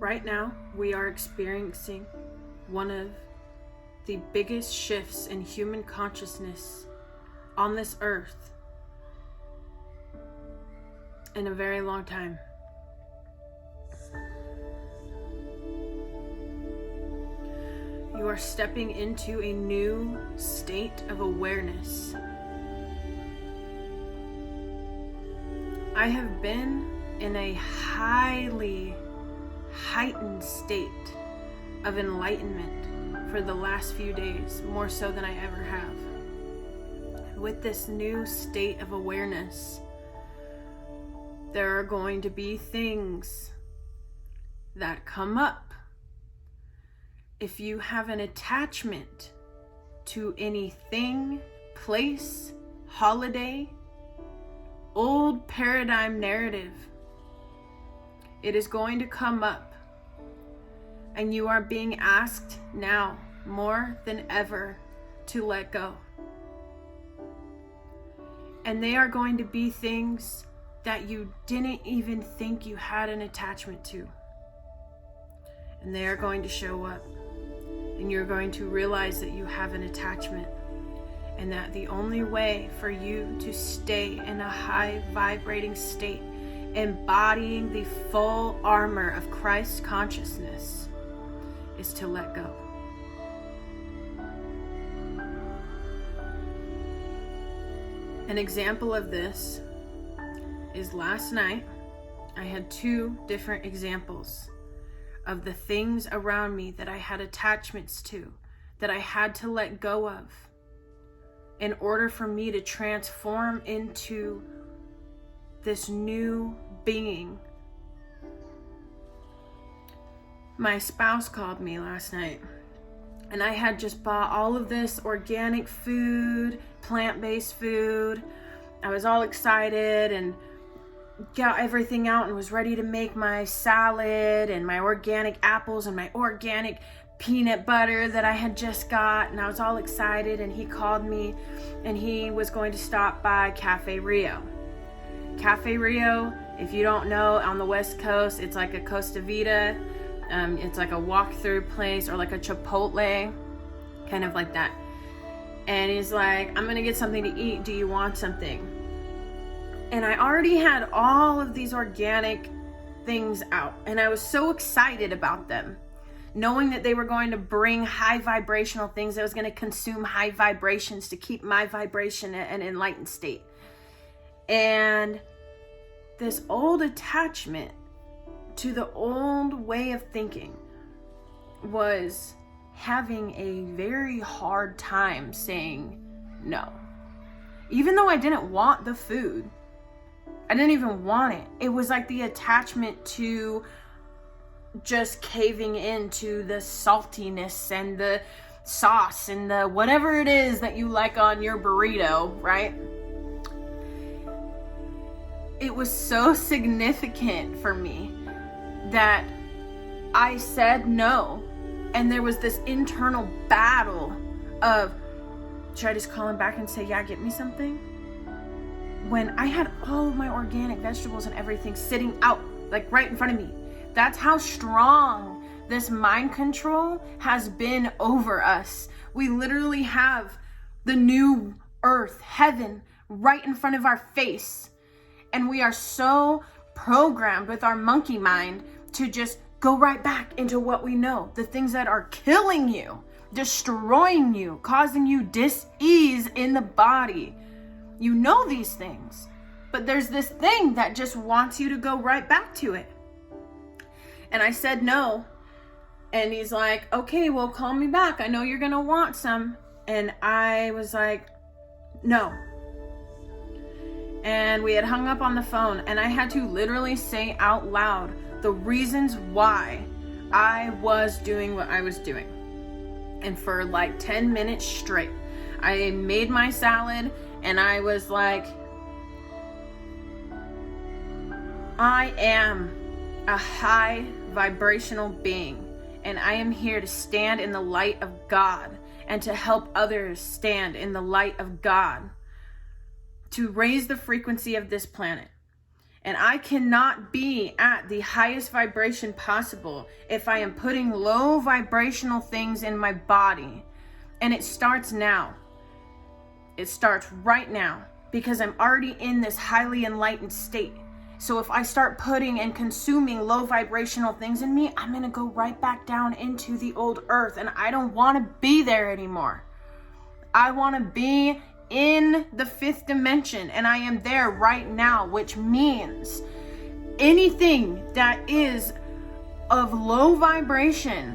Right now, we are experiencing one of the biggest shifts in human consciousness on this earth in a very long time. You are stepping into a new state of awareness. I have been in a highly heightened state of enlightenment for the last few days, more so than I ever have. With this new state of awareness, there are going to be things that come up. If you have an attachment to anything, place, holiday, old paradigm narrative, it is going to come up, and you are being asked now more than ever to let go. And they are going to be things that you didn't even think you had an attachment to. And they are going to show up, and you're going to realize that you have an attachment, and that the only way for you to stay in a high vibrating state, embodying the full armor of Christ consciousness, is to let go. An example of this is last night. I had two different examples of the things around me that I had attachments to, that I had to let go of in order for me to transform into this new being. My spouse called me last night, and I had just bought all of this organic food, plant-based food. I was all excited and got everything out and was ready to make my salad and my organic apples and my organic peanut butter that I had just got, and I was all excited. And he called me, and he was going to stop by Cafe Rio. Cafe Rio, if you don't know, on the West Coast, it's like a Costa Vida. It's like a walk-through place, or like a Chipotle, kind of like that. And he's like, I'm gonna get something to eat. Do you want something? And I already had all of these organic things out, and I was so excited about them, knowing that they were going to bring high vibrational things that was going to consume high vibrations to keep my vibration at an enlightened state. And this old attachment to the old way of thinking was having a very hard time saying no. Even though I didn't want the food, I didn't even want it. It was like the attachment to just caving into the saltiness and the sauce and the whatever it is that you like on your burrito, right? It was so significant for me that I said no. And there was this internal battle of, should I just call him back and say, yeah, get me something? When I had all of my organic vegetables and everything sitting out, like right in front of me. That's how strong this mind control has been over us. We literally have the new earth, heaven, right in front of our face. And we are so programmed with our monkey mind to just go right back into what we know. The things that are killing you, destroying you, causing you dis-ease in the body. You know these things, but there's this thing that just wants you to go right back to it. And I said no. And he's like, okay, well, call me back. I know you're going to want some. And I was like, no. And we had hung up on the phone, and I had to literally say out loud the reasons why I was doing what I was doing. And for like 10 minutes straight, I made my salad, and I was like, I am a high vibrational being, and I am here to stand in the light of God and to help others stand in the light of God, to raise the frequency of this planet. And I cannot be at the highest vibration possible if I am putting low vibrational things in my body. And it starts now. It starts right now, because I'm already in this highly enlightened state. So if I start putting and consuming low vibrational things in me, I'm going to go right back down into the old earth. And I don't want to be there anymore. I want to be in the fifth dimension, and I am there right now, which means anything that is of low vibration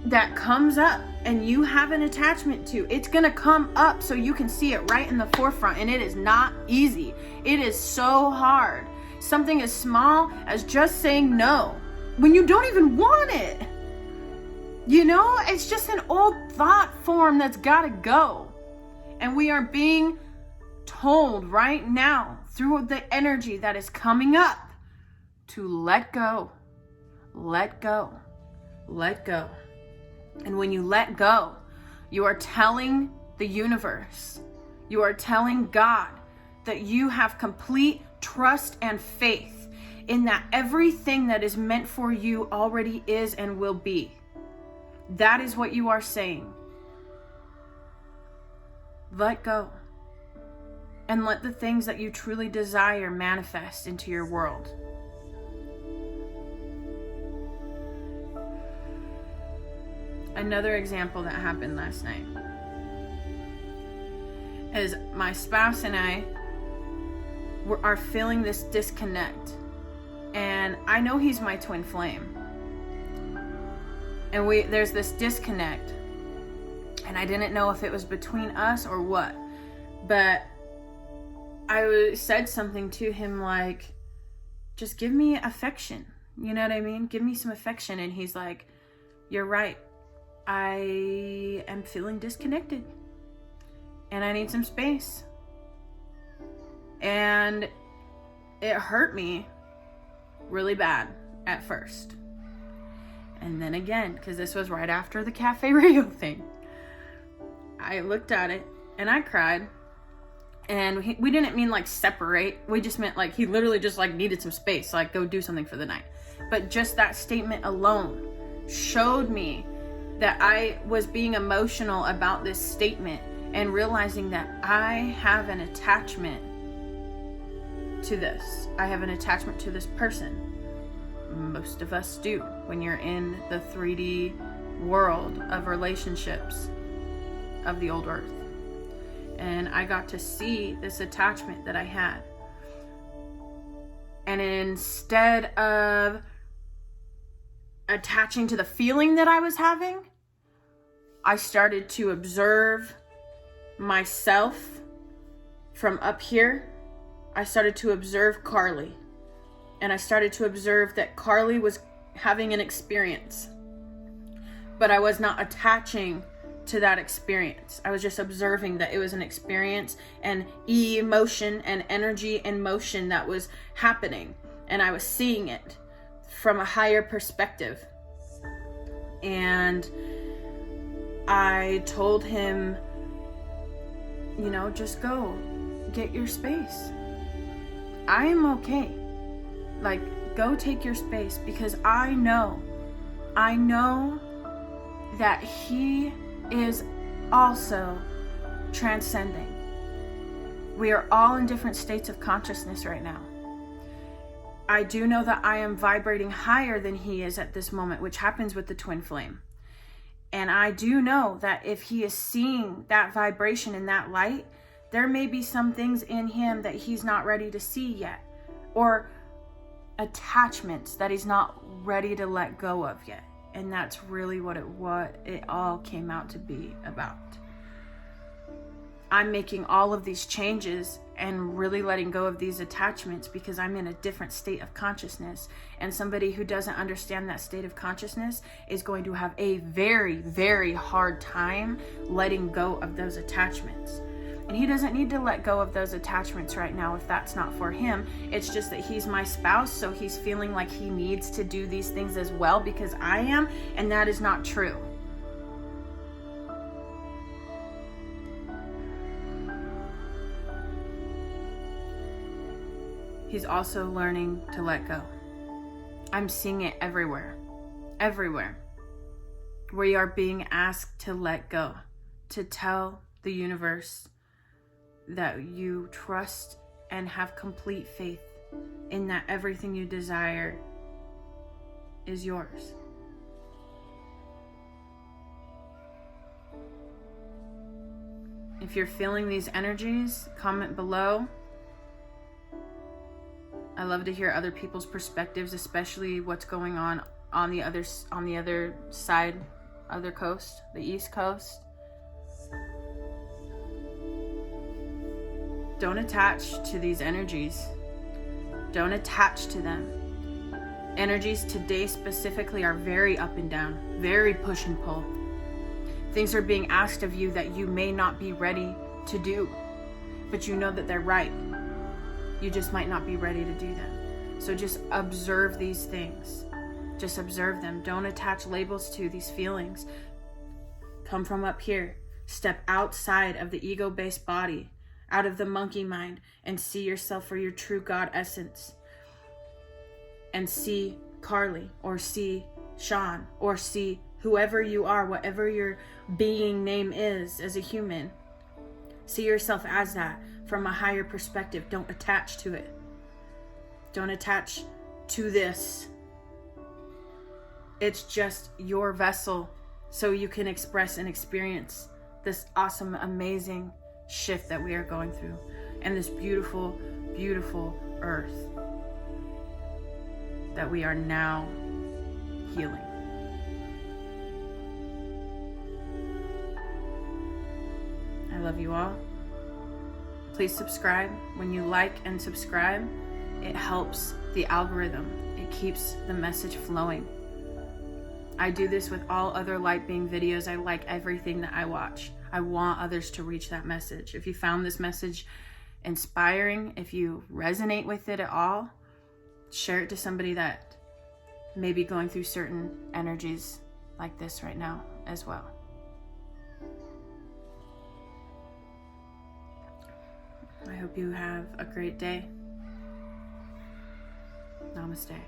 that comes up and you have an attachment to, it's gonna come up so you can see it right in the forefront. And it is not easy. It is so hard. Something as small as just saying no when you don't even want it. You know, it's just an old thought form that's gotta go. And we are being told right now through the energy that is coming up to let go, let go, let go. And when you let go, you are telling the universe, you are telling God that you have complete trust and faith in that everything that is meant for you already is and will be. That is what you are saying. Let go. And let the things that you truly desire manifest into your world. Another example that happened last night is my spouse and I are feeling this disconnect. And I know he's my twin flame. And there's this disconnect. And I didn't know if it was between us or what. But I said something to him like, just give me affection. You know what I mean? Give me some affection. And he's like, you're right. I am feeling disconnected. And I need some space. And it hurt me really bad at first. And then again, because this was right after the cafe radio thing, I looked at it and I cried. And we didn't mean like separate. We just meant like he literally just like needed some space. So like go do something for the night. But just that statement alone showed me that I was being emotional about this statement and realizing that I have an attachment to this. I have an attachment to this person. Most of us do when you're in the 3D world of relationships of the old earth. And I got to see this attachment that I had. And instead of attaching to the feeling that I was having, I started to observe myself from up here. I started to observe Carly. And I started to observe that Carly was having an experience. But I was not attaching to that experience. I was just observing that it was an experience and emotion and energy and motion that was happening. And I was seeing it from a higher perspective. And I told him, you know, just go get your space. I am okay. Like, go take your space, because I know that he is also transcending. We are all in different states of consciousness right now. I do know that I am vibrating higher than he is at this moment, which happens with the twin flame. And I do know that if he is seeing that vibration and that light, there may be some things in him that he's not ready to see yet, or attachments that he's not ready to let go of yet. And that's really what it all came out to be about. I'm making all of these changes and really letting go of these attachments because I'm in a different state of consciousness. And somebody who doesn't understand that state of consciousness is going to have a very, very hard time letting go of those attachments. And he doesn't need to let go of those attachments right now if that's not for him. It's just that he's my spouse, so he's feeling like he needs to do these things as well because I am, and that is not true. he's also learning to let go. I'm seeing it everywhere. Everywhere. We are being asked to let go, to tell the universe that you trust and have complete faith in that everything you desire is yours. If you're feeling these energies, comment below. I love to hear other people's perspectives, especially what's going on the other side, other coast, the East Coast. Don't attach to these energies. Don't attach to them. Energies today specifically are very up and down, very push and pull. Things are being asked of you that you may not be ready to do, but you know that they're right. You just might not be ready to do them. So just observe these things. Just observe them. Don't attach labels to these feelings. Come from up here. Step outside of the ego-based body, out of the monkey mind, and see yourself for your true God essence. And see Carly, or see Sean, or see whoever you are, whatever your being name is as a human. See yourself as that from a higher perspective. Don't attach to it. Don't attach to this. It's just your vessel so you can express and experience this awesome, amazing shift that we are going through and this beautiful, beautiful earth that we are now healing. I love you all. Please subscribe. When you like and subscribe, it helps the algorithm. It keeps the message flowing. I do this with all other light being videos. I like everything that I watch. I want others to reach that message. If you found this message inspiring, if you resonate with it at all, share it to somebody that may be going through certain energies like this right now as well. I hope you have a great day. Namaste.